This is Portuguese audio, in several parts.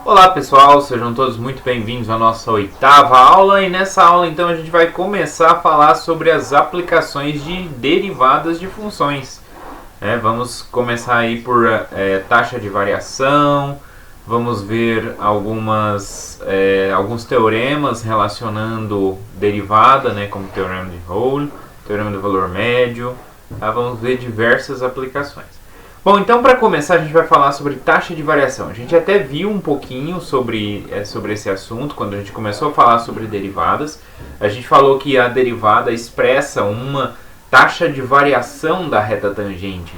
Olá pessoal, sejam todos muito bem-vindos à nossa 8ª aula, e nessa aula então a gente vai começar a falar sobre as aplicações de derivadas de funções. Vamos começar aí por taxa de variação, vamos ver alguns teoremas relacionando derivada, como o teorema de Rolle, teorema do valor médio, vamos ver diversas aplicações. Bom, então para começar a gente vai falar sobre taxa de variação. A gente até viu um pouquinho sobre esse assunto quando a gente começou a falar sobre derivadas. A gente falou que a derivada expressa uma taxa de variação da reta tangente,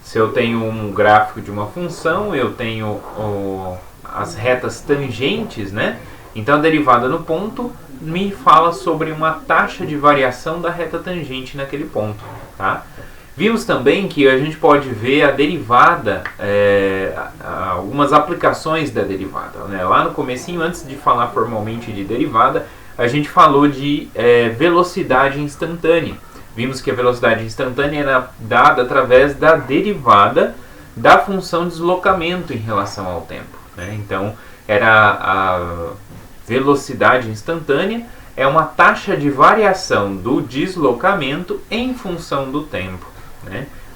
se eu tenho um gráfico de uma função, eu tenho as retas tangentes, Então a derivada no ponto me fala sobre uma taxa de variação da reta tangente naquele ponto, tá? Vimos também que a gente pode ver a derivada, algumas aplicações da derivada. Lá no comecinho, antes de falar formalmente de derivada, a gente falou de velocidade instantânea. Vimos que a velocidade instantânea era dada através da derivada da função deslocamento em relação ao tempo. Então, era a velocidade instantânea é uma taxa de variação do deslocamento em função do tempo.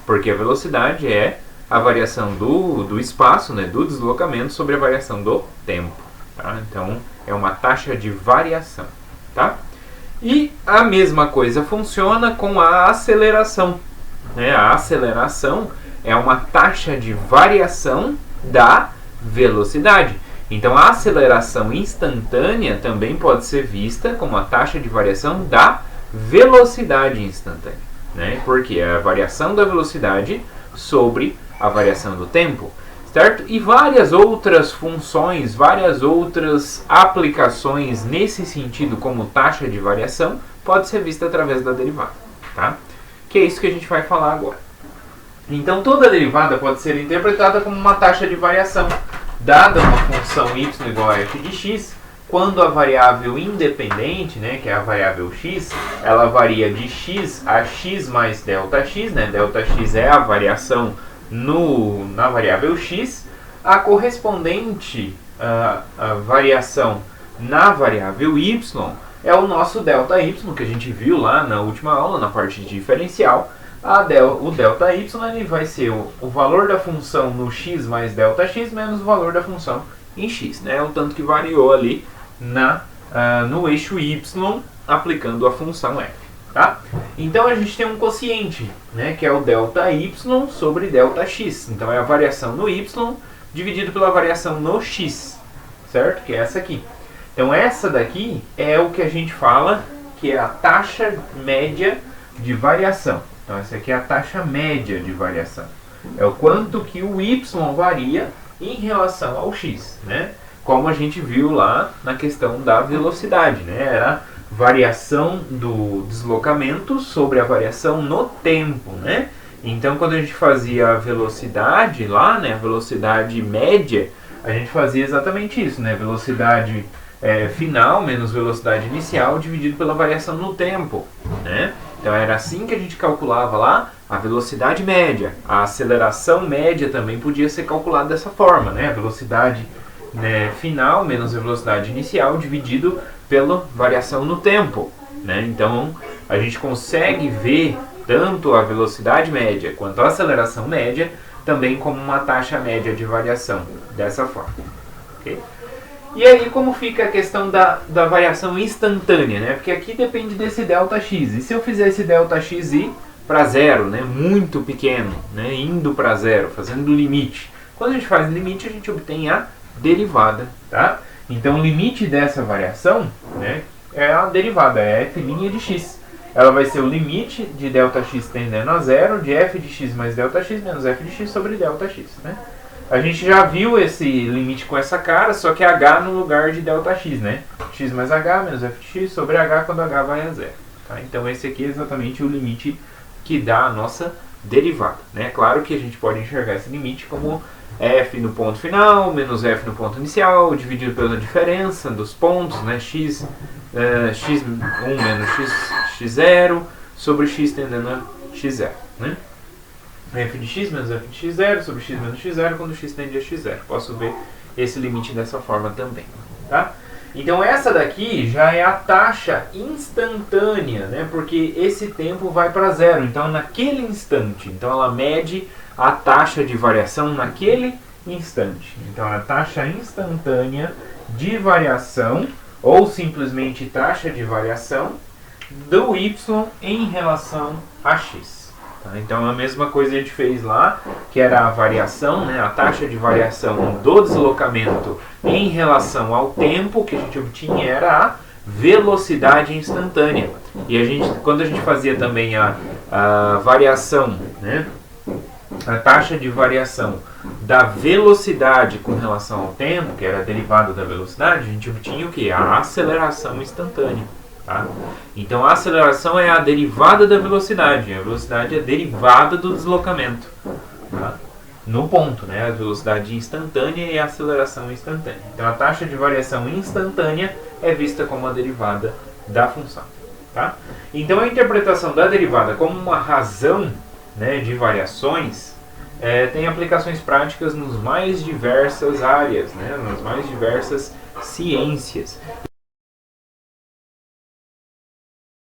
Porque a velocidade é a variação do espaço, do deslocamento sobre a variação do tempo. Tá? Então, é uma taxa de variação. Tá? E a mesma coisa funciona com a aceleração. A aceleração é uma taxa de variação da velocidade. Então, a aceleração instantânea também pode ser vista como a taxa de variação da velocidade instantânea. Porque é a variação da velocidade sobre a variação do tempo, certo? E várias outras funções, várias outras aplicações nesse sentido como taxa de variação pode ser vista através da derivada, tá? Que é isso que a gente vai falar agora. Então toda derivada pode ser interpretada como uma taxa de variação dada uma função y igual a f de x, quando a variável independente, que é a variável x, ela varia de x a x mais Δx, Δx é a variação na variável x, a correspondente a variação na variável y é o nosso ΔY, que a gente viu lá na última aula, na parte de diferencial. O ΔY ele vai ser o valor da função no x mais Δx menos o valor da função em x, o tanto que variou ali no eixo y aplicando a função f. Tá? Então a gente tem um quociente, que é o ΔY sobre Δx. Então é a variação no y dividido pela variação no x, certo? Que é essa aqui. Então essa daqui é o que a gente fala que é a taxa média de variação. Então essa aqui é a taxa média de variação. É o quanto que o y varia em relação ao x, Como a gente viu lá na questão da velocidade, Era a variação do deslocamento sobre a variação no tempo, Então, quando a gente fazia a velocidade lá, a velocidade média, a gente fazia exatamente isso, Velocidade final menos velocidade inicial dividido pela variação no tempo, Então, era assim que a gente calculava lá a velocidade média. A aceleração média também podia ser calculada dessa forma, A velocidade final menos a velocidade inicial dividido pela variação no tempo, Então a gente consegue ver tanto a velocidade média quanto a aceleração média também como uma taxa média de variação dessa forma, okay? E aí como fica a questão da variação instantânea, Porque aqui depende desse ΔX, e se eu fizer esse ΔX ir para zero, muito pequeno, indo para zero, fazendo o limite. Quando a gente faz limite a gente obtém a derivada, tá? Então o limite dessa variação, é a derivada, é f' de x. Ela vai ser o limite de Δx tendendo a zero, de f de x mais Δx menos f de x sobre Δx, A gente já viu esse limite com essa cara, só que h no lugar de Δx, x mais h menos f de x sobre h quando h vai a zero. Tá? Então esse aqui é exatamente o limite que dá a nossa derivada, Claro que a gente pode enxergar esse limite como f no ponto final menos f no ponto inicial dividido pela diferença dos pontos, x1 menos x0 sobre x tendendo a x0, f de x menos f de x0 sobre x menos x0 quando x tende a x0. Posso ver esse limite dessa forma também, tá? Então essa daqui já é a taxa instantânea, né? Porque esse tempo vai para zero, então naquele instante. Então ela mede a taxa de variação naquele instante. Então a taxa instantânea de variação, ou simplesmente taxa de variação, do y em relação a x. Então a mesma coisa a gente fez lá, que era a variação, né, a taxa de variação do deslocamento em relação ao tempo que a gente obtinha era a velocidade instantânea. E quando a gente fazia também a variação, né, a taxa de variação da velocidade com relação ao tempo, que era a derivada da velocidade, a gente obtinha o que? A aceleração instantânea. Tá? Então a aceleração é a derivada da velocidade. A velocidade é a derivada do deslocamento. Tá? No ponto, né? A velocidade instantânea e a aceleração instantânea. Então a taxa de variação instantânea é vista como a derivada da função. Tá? Então a interpretação da derivada como uma razão, né, de variações tem aplicações práticas nas mais diversas áreas, né, nas mais diversas ciências.